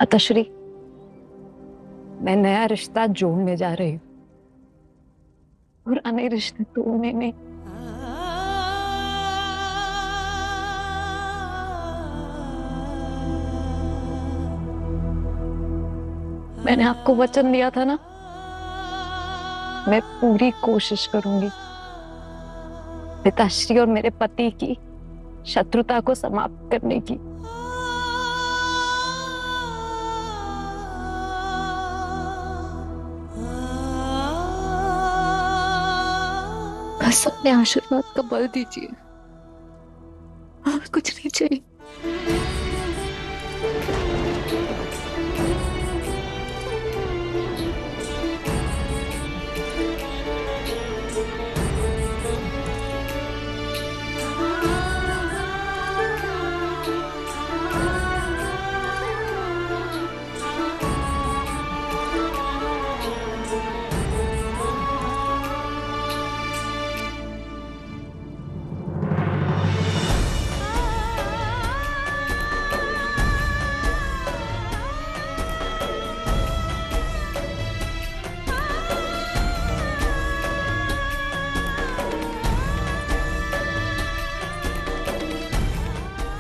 अतश्री, मैं नया रिश्ता जोड़ने जा रही हूँ। पुराने रिश्ते तोड़ने नहीं। मैंने आपको वचन दिया था ना, मैं पूरी कोशिश करूंगी पिताश्री और मेरे पति की शत्रुता को समाप्त करने की। बस अपने आशीर्वाद का बल दीजिए, और कुछ नहीं चाहिए।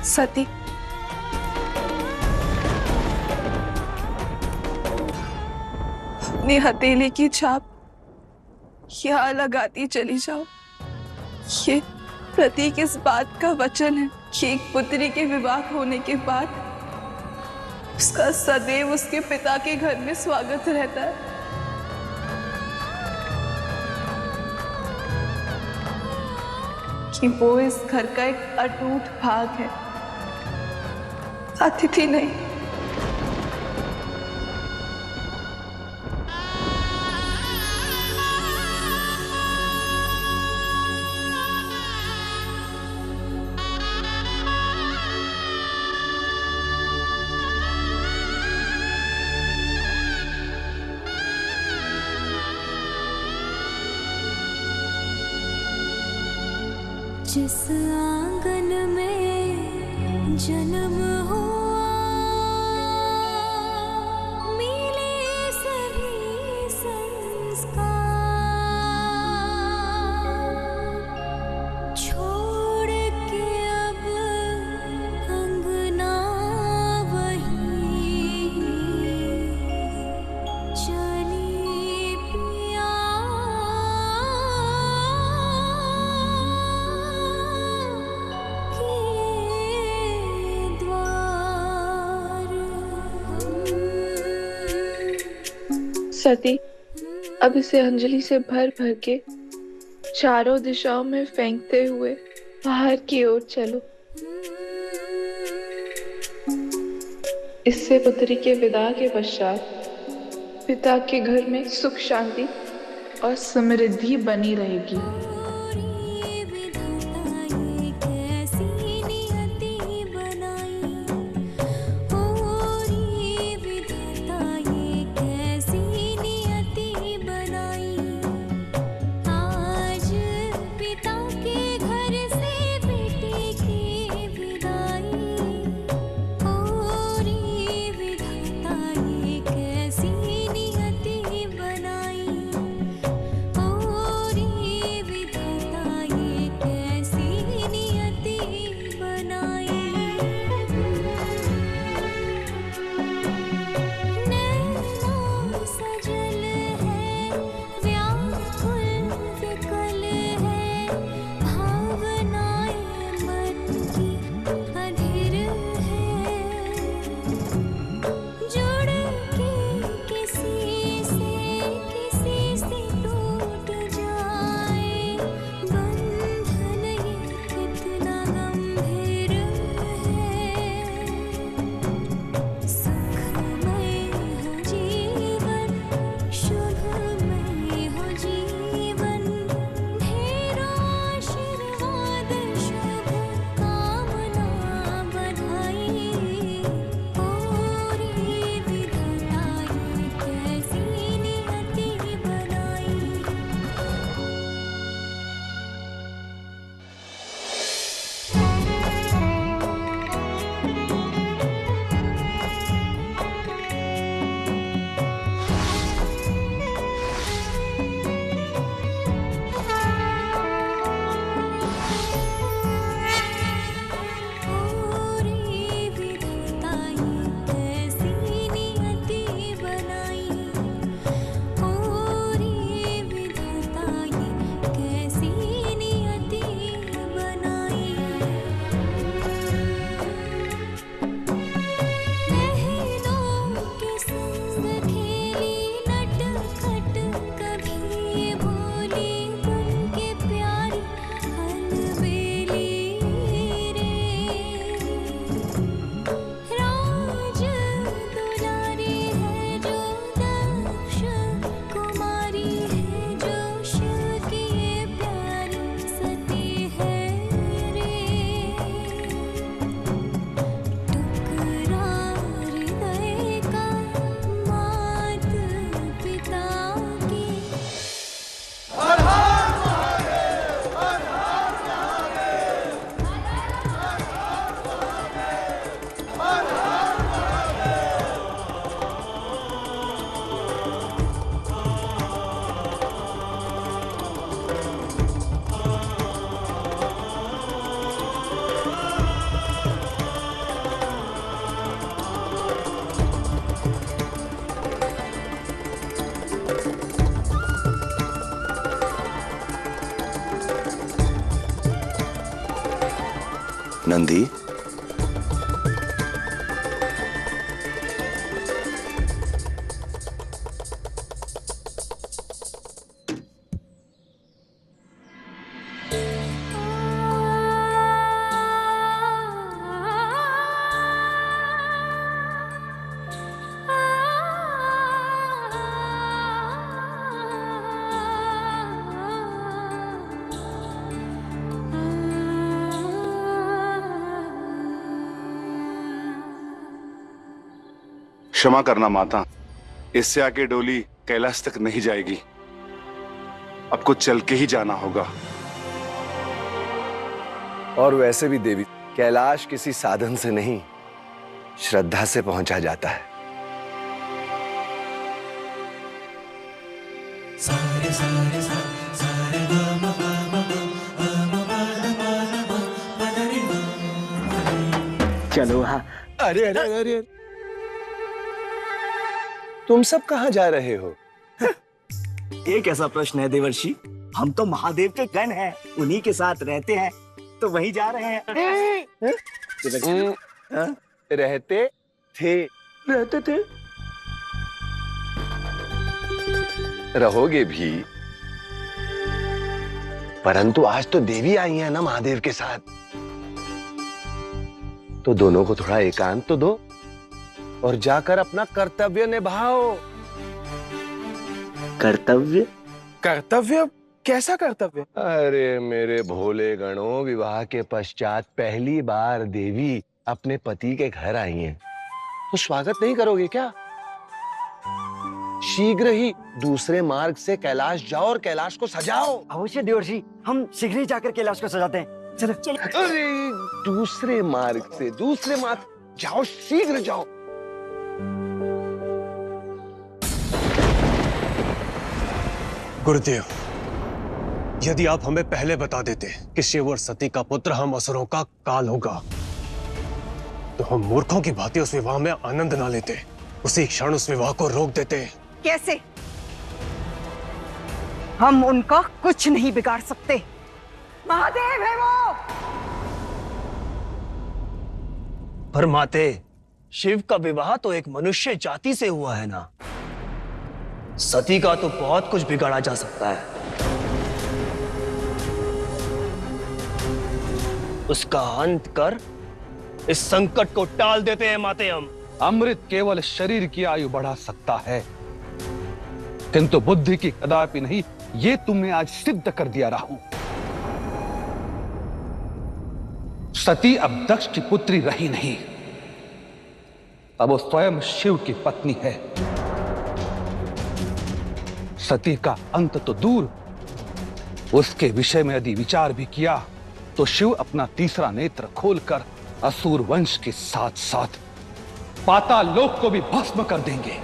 सती, अपनी हथेली की छाप यहाँ लगाती चली जाओ। ये प्रतीक इस बात का वचन है कि एक पुत्री के विवाह होने के बाद उसका सदैव उसके पिता के घर में स्वागत रहता है। कि वो इस घर का एक अटूट भाग है, अतिथि नहीं। जिस आंगन में जन्म हुआ, मिले सभी संस्कार, छोड़ के अब अंगना वही चली पिया। सती, अब इसे अंजलि से भर भर के चारों दिशाओं में फेंकते हुए बाहर की ओर चलो। इससे पुत्री के विदा के पश्चात पिता के घर में सुख शांति और समृद्धि बनी रहेगी। नंदी, क्षमा करना माता, इससे आगे डोली कैलाश तक नहीं जाएगी। अब कुछ चल के ही जाना होगा। और वैसे भी देवी, कैलाश किसी साधन से नहीं, श्रद्धा से पहुंचा जाता है। चलो हाँ। अरे अरे अरे अरे, तुम सब कहां जा रहे हो? ये कैसा प्रश्न है देवर्षि? हम तो महादेव के गण हैं, उन्हीं के साथ रहते हैं, तो वहीं जा रहे हैं। देवर्षि, हाँ? रहते थे, रहोगे भी, परंतु आज तो देवी आई है ना महादेव के साथ, तो दोनों को थोड़ा एकांत तो दो और जाकर अपना कर्तव्य निभाओ। कर्तव्य? कर्तव्य? कैसा कर्तव्य? अरे मेरे भोले गणों, विवाह के पश्चात पहली बार देवी अपने पति के घर आई हैं, तो स्वागत नहीं करोगे क्या? शीघ्र ही दूसरे मार्ग से कैलाश जाओ और कैलाश को सजाओ। अवश्य देवर्षि, हम शीघ्र ही जाकर कैलाश को सजाते हैं। चलो चलो। अरे दूसरे मार्ग से, दूसरे मार्ग जाओ, शीघ्र जाओ। गुरुदेव, यदि आप हमें पहले बता देते कि शिव और सती का पुत्र हम असुरों का काल होगा, तो हम मूर्खों की भांति उस विवाह में आनंद ना लेते, उसी क्षण उस विवाह को रोक देते। कैसे? हम उनका कुछ नहीं बिगाड़ सकते। महादेव है वो। पर माते, शिव का विवाह तो एक मनुष्य जाति से हुआ है ना, सती का तो बहुत कुछ बिगाड़ा जा सकता है। उसका अंत कर इस संकट को टाल देते हैं माते हम। अमृत केवल शरीर की आयु बढ़ा सकता है, किंतु बुद्धि की कदापि नहीं। ये तुमने आज सिद्ध कर दिया राहु। सती अब दक्ष की पुत्री रही नहीं, अब वो स्वयं शिव की पत्नी है। सती का अंत तो दूर, उसके विषय में यदि विचार भी किया तो शिव अपना तीसरा नेत्र खोलकर असुर वंश के साथ साथ पाताल लोक को भी भस्म कर देंगे।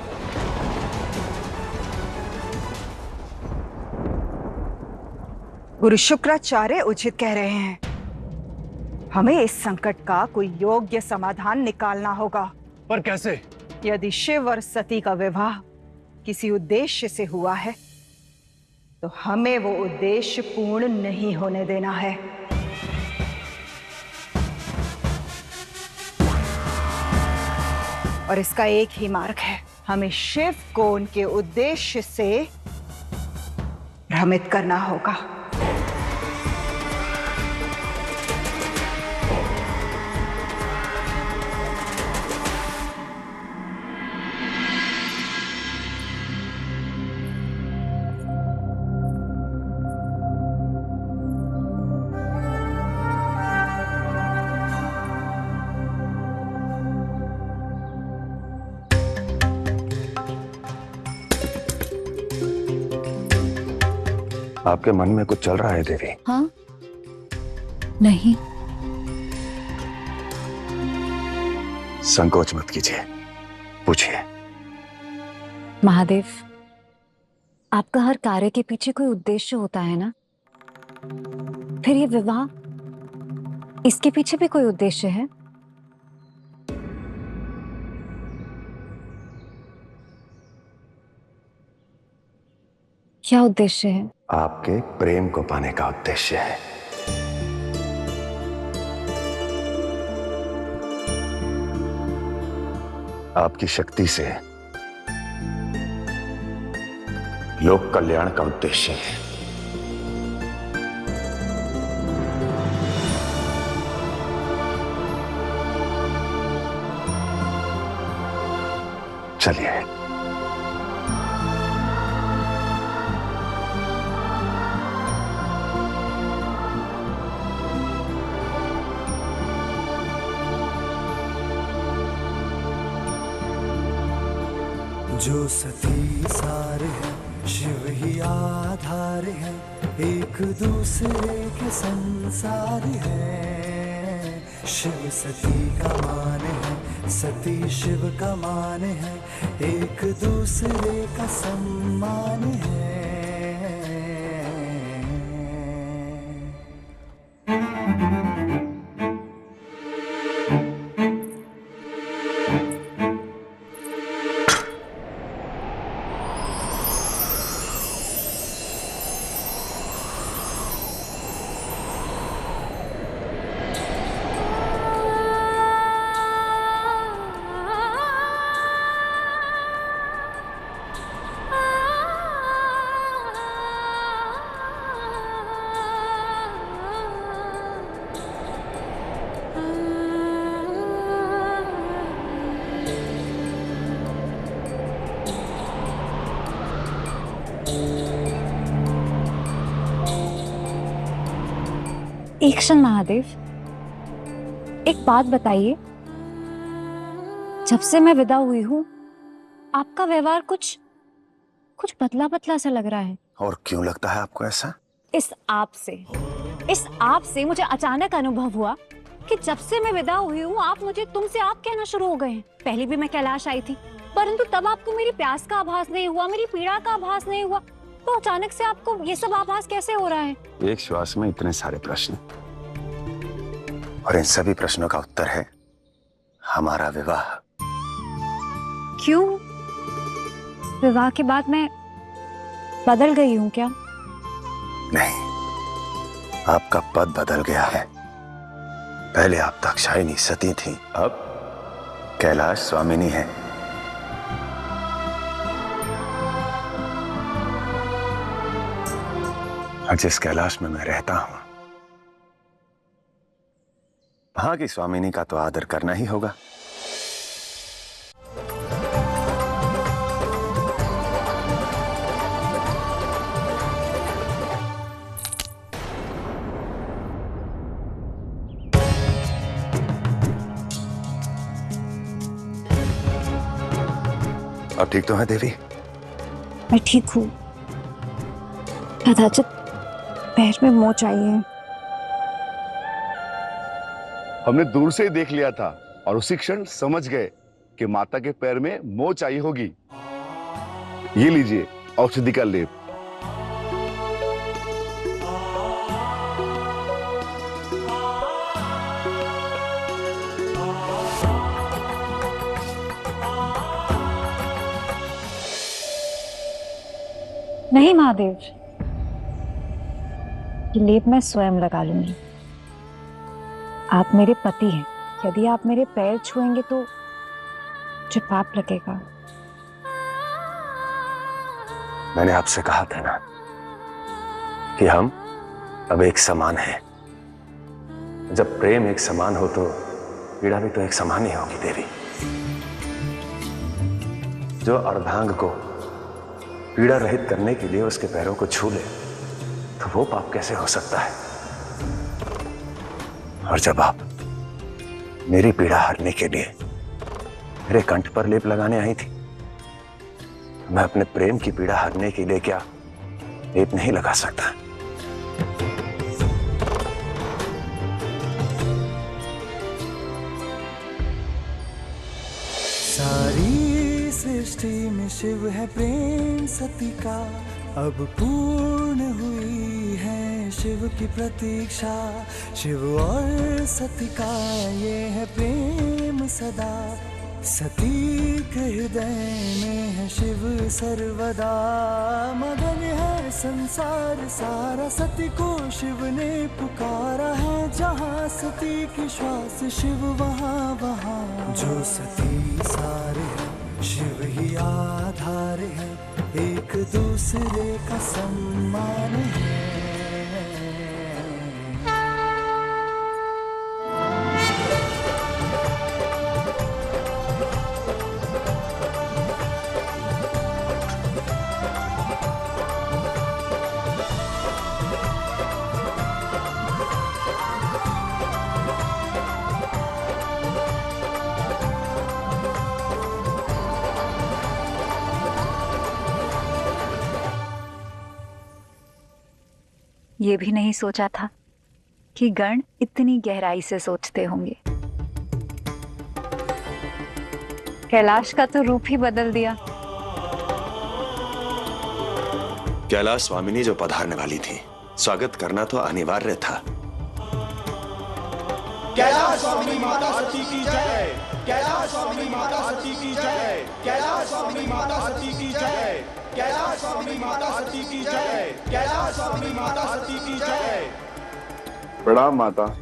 गुरु शुक्राचार्य उचित कह रहे हैं। हमें इस संकट का कोई योग्य समाधान निकालना होगा। पर कैसे? यदि शिव और सती का विवाह किसी उद्देश्य से हुआ है, तो हमें वो उद्देश्य पूर्ण नहीं होने देना है। और इसका एक ही मार्ग है, हमें शिव को उनके उद्देश्य से भ्रमित करना होगा। आपके मन में कुछ चल रहा है देवी? हाँ? नहीं। संकोच मत कीजिए, पूछिए। महादेव, आपका हर कार्य के पीछे कोई उद्देश्य होता है ना? फिर ये विवाह, इसके पीछे भी कोई उद्देश्य है? क्या उद्देश्य है? आपके प्रेम को पाने का उद्देश्य है। आपकी शक्ति से लोक कल्याण का उद्देश्य है। चलिए। जो सती सार है शिव ही आधार है, एक दूसरे के संसार है। शिव सती का मान है, सती शिव का मान है, एक दूसरे का सम्मान है। एक क्षण महादेव, एक बात बताइए। जब से मैं विदा हुई हूँ आपका व्यवहार कुछ बदला बदला सा लग रहा है। और क्यों लगता है आपको ऐसा? इस आप से मुझे अचानक अनुभव हुआ कि जब से मैं विदा हुई हूँ आप मुझे तुमसे आप कहना शुरू हो गए हैं। पहले भी मैं कैलाश आई थी, परंतु तब आपको मेरी प्यास का आभास नहीं हुआ, मेरी पीड़ा का आभास नहीं हुआ। तो अचानक से आपको ये सब आभास कैसे हो रहा है? एक श्वास में इतने सारे प्रश्न, और इन सभी प्रश्नों का उत्तर है हमारा विवाह। क्यों? विवाह के बाद मैं बदल गई हूँ क्या? नहीं, आपका पद बदल गया है। पहले आप दाक्षायणी सती थी, अब कैलाश स्वामिनी है। और जिस कैलाश में मैं रहता हूं वहां की स्वामिनी का तो आदर करना ही होगा। आप ठीक तो हैं देवी? मैं ठीक हूँ, कदाचित पैर में मोच आई है। हमने दूर से ही देख लिया था और उसी क्षण समझ गए कि माता के पैर में मोच आई होगी। ये लीजिए औषधि का लेप। नहीं महादेव, ये लेप मैं स्वयं लगा लूंगी। आप मेरे पति हैं, यदि आप मेरे पैर छुएंगे तो मुझे पाप लगेगा। मैंने आपसे कहा था ना कि हम अब एक समान हैं। जब प्रेम एक समान हो तो पीड़ा भी तो एक समान ही होगी देवी। जो अर्धांग को पीड़ा रहित करने के लिए उसके पैरों को छू ले तो वो पाप कैसे हो सकता है? और जब आप मेरी पीड़ा हरने के लिए मेरे कंठ पर लेप लगाने आई थी, मैं अपने प्रेम की पीड़ा हरने के लिए क्या लेप नहीं लगा सकता? सारी सृष्टि में शिव है प्रेम सती का, अब पूर्ण हुई है शिव की प्रतीक्षा। शिव और सती का ये है प्रेम सदा, सती के हृदय में है शिव सर्वदा। मगन है संसार सारा, सती को शिव ने पुकारा है। जहाँ सती की श्वास शिव वहाँ वहाँ, जो सती सारे है शिव ही आधार है, एक दूसरे का सम्मान है। ये भी नहीं सोचा था कि गण इतनी गहराई से सोचते होंगे। कैलाश का तो रूप ही बदल दिया। कैलाश स्वामिनी जो पधारने वाली थी, स्वागत करना तो अनिवार्य था। कैलाश स्वामिनी माता सती की जय, कैलाश स्वामिनी माता सती की जय, कैलाश स्वामिनी माता सती की जय, कैलाश स्वामिनी माता सती की जय, कैलाश स्वामिनी माता सती की जय। प्रणाम माता।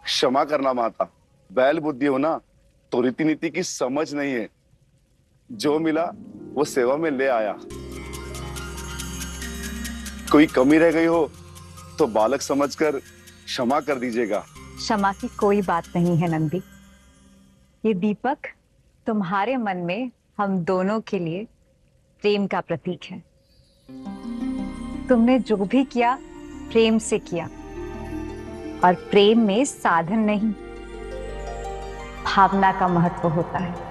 क्षमा करना माता, बैल बुद्धि हो ना तो रीति नीति की समझ नहीं है। जो मिला वो सेवा में ले आया। कोई कमी रह गई हो तो बालक समझकर क्षमा कर दीजिएगा। क्षमा की कोई बात नहीं है नंदी। ये दीपक तुम्हारे मन में हम दोनों के लिए प्रेम का प्रतीक है। तुमने जो भी किया प्रेम से किया, और प्रेम में साधन नहीं, भावना का महत्व होता है।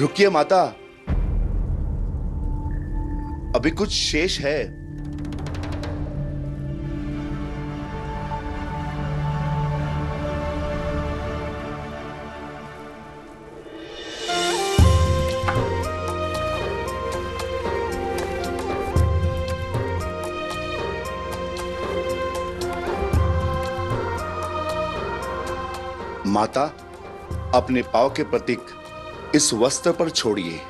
रुकिए माता, अभी कुछ शेष है। माता, अपने पांव के प्रतीक इस वस्त्र पर छोड़िए।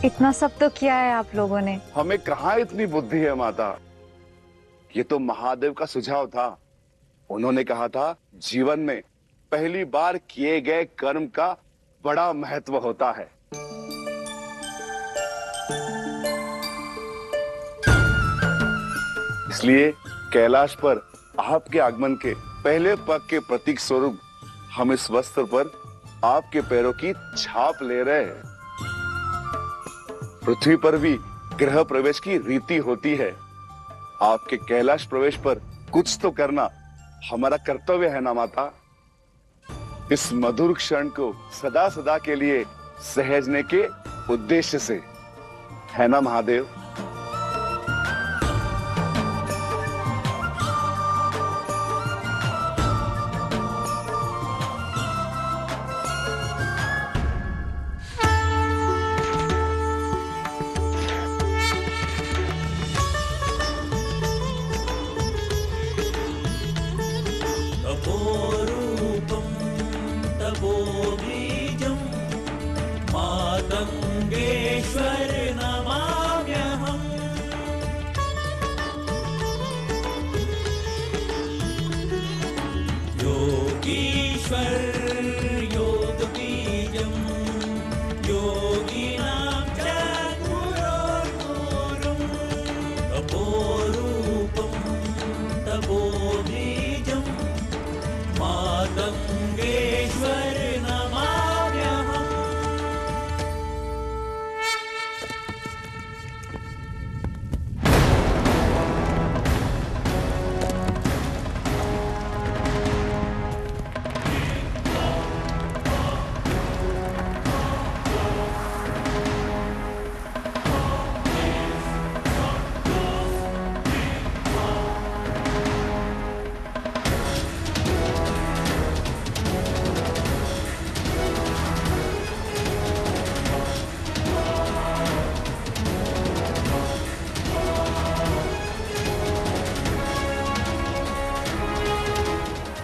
इतना सब तो किया है आप लोगों ने। हमें कहाँ इतनी बुद्धि है माता। ये तो महादेव का सुझाव था। उन्होंने कहा था जीवन में पहली बार किए गए कर्म का बड़ा महत्व होता है। इसलिए कैलाश पर आपके आगमन के पहले पग के प्रतीक स्वरूप हम इस वस्त्र पर आपके पैरों की छाप ले रहे हैं। पृथ्वी पर भी गृह प्रवेश की रीति होती है। आपके कैलाश प्रवेश पर कुछ तो करना हमारा कर्तव्य है ना माता। इस मधुर क्षण को सदा सदा के लिए सहेजने के उद्देश्य से, है ना महादेव? तपोरूपं तपोबीजं मातंगेश्वर नमाम्यहम्।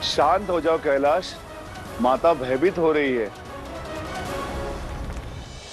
शांत हो जाओ कैलाश, माता भयभीत हो रही है।